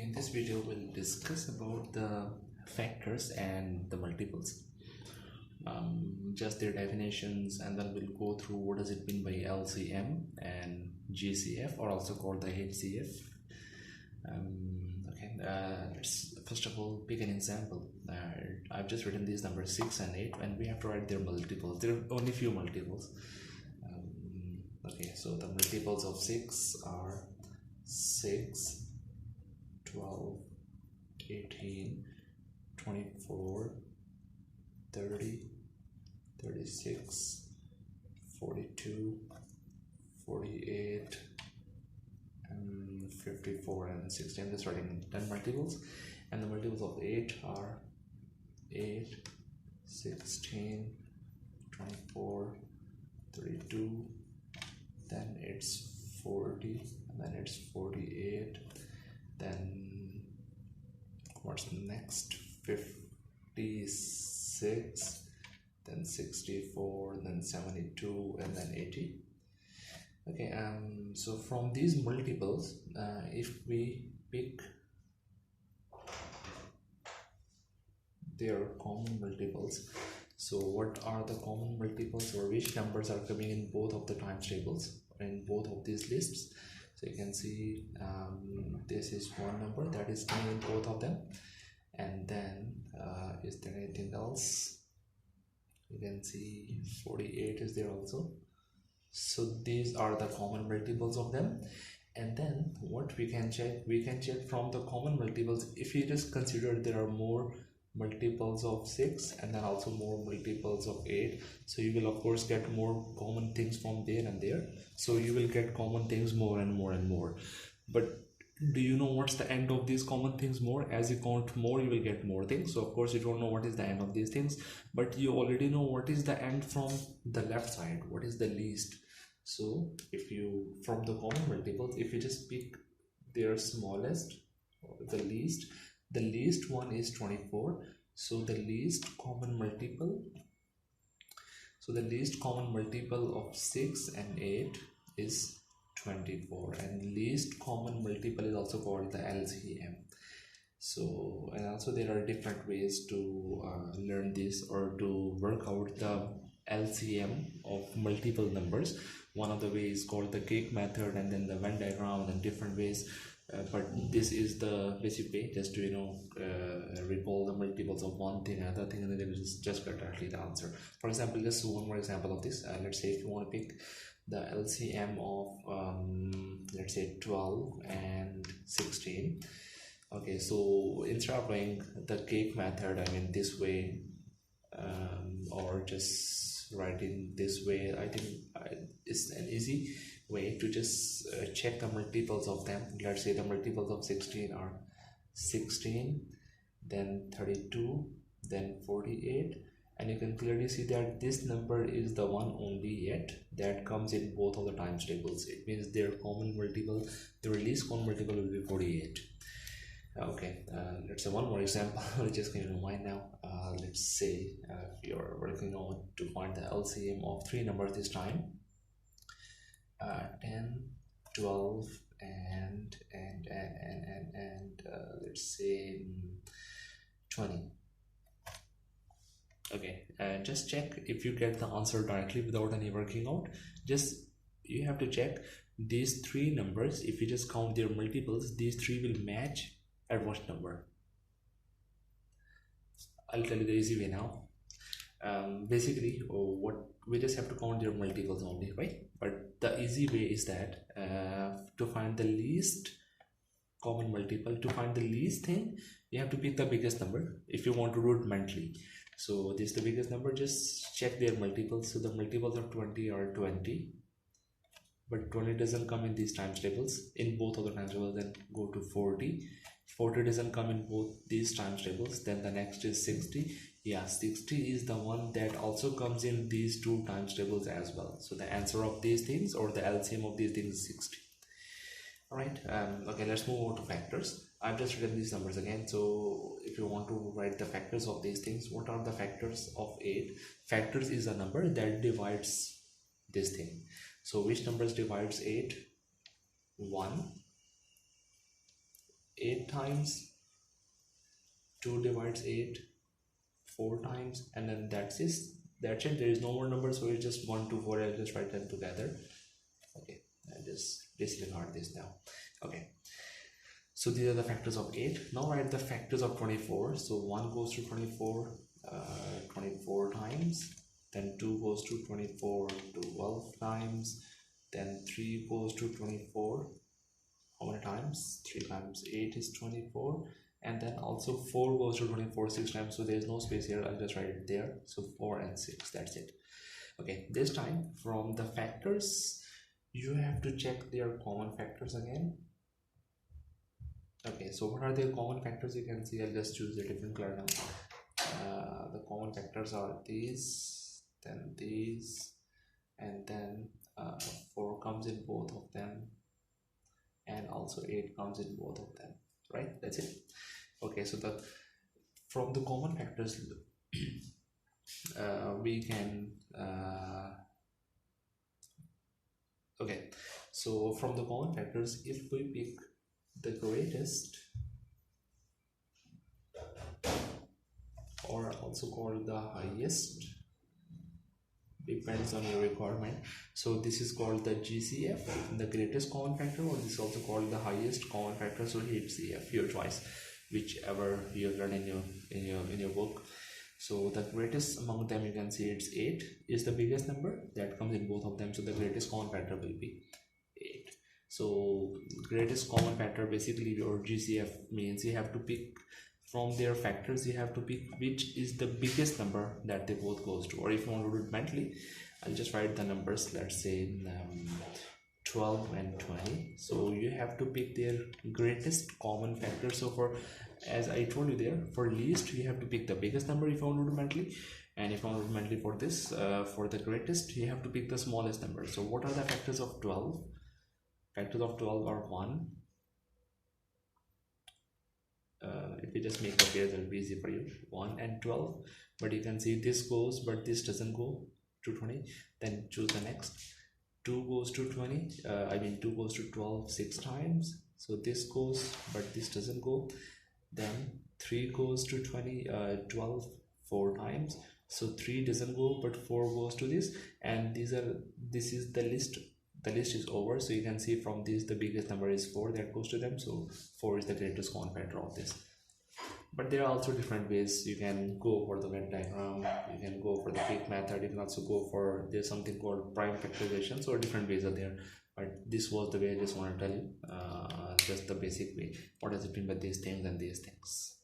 in this video we'll discuss about the factors and the multiples, just their definitions, and then we'll go through what does it mean by LCM and GCF, or also called the HCF. Let's first of all pick an example. I've just written these numbers 6 and 8, and we have to write their multiples. There are only few multiples. So the multiples of 6 are 6, 12, 18, 24, 30, 36, 42, 48, 54 and 60. I'm just writing 10 multiples, and the multiples of 8 are 8, 16, 24, 32, then it's 40, and then it's 48, then what's next, 56, then 64, then 72, and then 80. So from these multiples, if we pick their common multiples, so what are the common multiples, or which numbers are coming in both of the times tables in both of these lists? So you can see this is one number that is coming in both of them, and then is there anything else? You can see 48 is there also. So these are the common multiples of them. And then what we can check from the common multiples. If you just consider there are more multiples of 6 and then also more multiples of 8, so you will of course get more common things from there and there. So you will get common things more and more and more. But do you know what's the end of these common things more? As you count more, you will get more things. So of course you don't know what is the end of these things, but you already know what is the end from the left side, what is the least. So if you, from the common multiples, if you just pick their smallest or the least one is 24. So the least common multiple, of 6 and 8 is 24, and least common multiple is also called the LCM. So, and also there are different ways to learn this or to work out the LCM of multiple numbers. One of the ways is called the cake method, and then the Venn diagram, and different ways. But this is the basic way, just to recall the multiples of one thing, another thing, and then you just get directly the answer. For example, just one more example of this. Let's say if you want to pick the LCM of let's say 12 and 16. Okay, so instead of doing the cake method, I mean this way, or just writing this way, I think it's an easy way to just check the multiples of them. Let's say the multiples of 16 are 16, then 32, then 48, and you can clearly see that this number is the one only yet that comes in both of the times tables. It means their common multiple, the least common multiple will be 48. Okay, let's say one more example. Just came to mind now. Let's say if you're working on to find the LCM of three numbers this time, 10, 12, and let's say 20. Okay, just check if you get the answer directly without any working out. Just you have to check these three numbers. If you just count their multiples, these three will match at what number? I'll tell you the easy way now. Basically, what we just have to count their multiples only, right? But the easy way is that to find the least common multiple, to find the least thing, you have to pick the biggest number if you want to do it mentally. So this is the biggest number, just check their multiples. So the multiples of 20 are 20, but 20 doesn't come in these times tables, in both of the times tables. Then go to 40. 40 doesn't come in both these times tables. Then the next is 60. Yeah, 60 is the one that also comes in these two times tables as well. So the answer of these things, or the LCM of these things, is 60. Alright, okay, let's move on to factors. I've just written these numbers again. So if you want to write the factors of these things, what are the factors of 8? Factors is a number that divides this thing. So which numbers divides 8? 1, 8 times, 2 divides 8 4 times, and then that's it. There is no more number, so it's just 1 2 4. I'll just write them together. Okay, I'll just disregard this now. Okay, so these are the factors of 8. Now write the factors of 24. So 1 goes to 24 24 times, then 2 goes to 24 12 times, then 3 goes to 24, how many times? 3 times 8 is 24, and then also 4 goes to 24 6 times, so there is no space here. I'll just write it there. So 4 and 6, that's it. Okay, this time from the factors you have to check their common factors again. Okay, so what are their common factors? You can see I'll just choose a different color now. The common factors are these, then these, and then 4 comes in both of them, and also 8 comes in both of them, right? That's it. Okay, so from the common factors we can okay, so from the common factors, if we pick the greatest, or also called the highest, depends on your requirement. So this is called the GCF, the greatest common factor, or this is also called the highest common factor, so HCF, your choice, whichever you learn in your book. So the greatest among them, you can see it's 8 is the biggest number that comes in both of them, so the greatest common factor will be 8. So greatest common factor, basically your GCF means you have to pick from their factors, you have to pick which is the biggest number that they both goes to. Or if you want to do it mentally, I'll just write the numbers, let's say 12 and 20. So you have to pick their greatest common factor. So for, as I told you there, for least you have to pick the biggest number if you want to do mentally, and if you want to do mentally for this, for the greatest, you have to pick the smallest number. So what are the factors of 12? Factors of 12 are 1. If you just make a pair, that will be easy for you. 1 and 12, but you can see this goes, but this doesn't go to 20. Then choose the next. 2 goes to 20. 2 goes to 12 6 times. So this goes, but this doesn't go. Then 3 goes to 12 4 times. So 3 doesn't go, but 4 goes to this. And this is the list. The list is over, so you can see from this the biggest number is 4 that goes to them, so 4 is the greatest common factor of this. But there are also different ways. You can go for the Venn diagram, you can go for the peak method, you can also go for, there's something called prime factorization. So different ways are there, but this was the way I just want to tell you, just the basic way. What does it mean by these things and these things?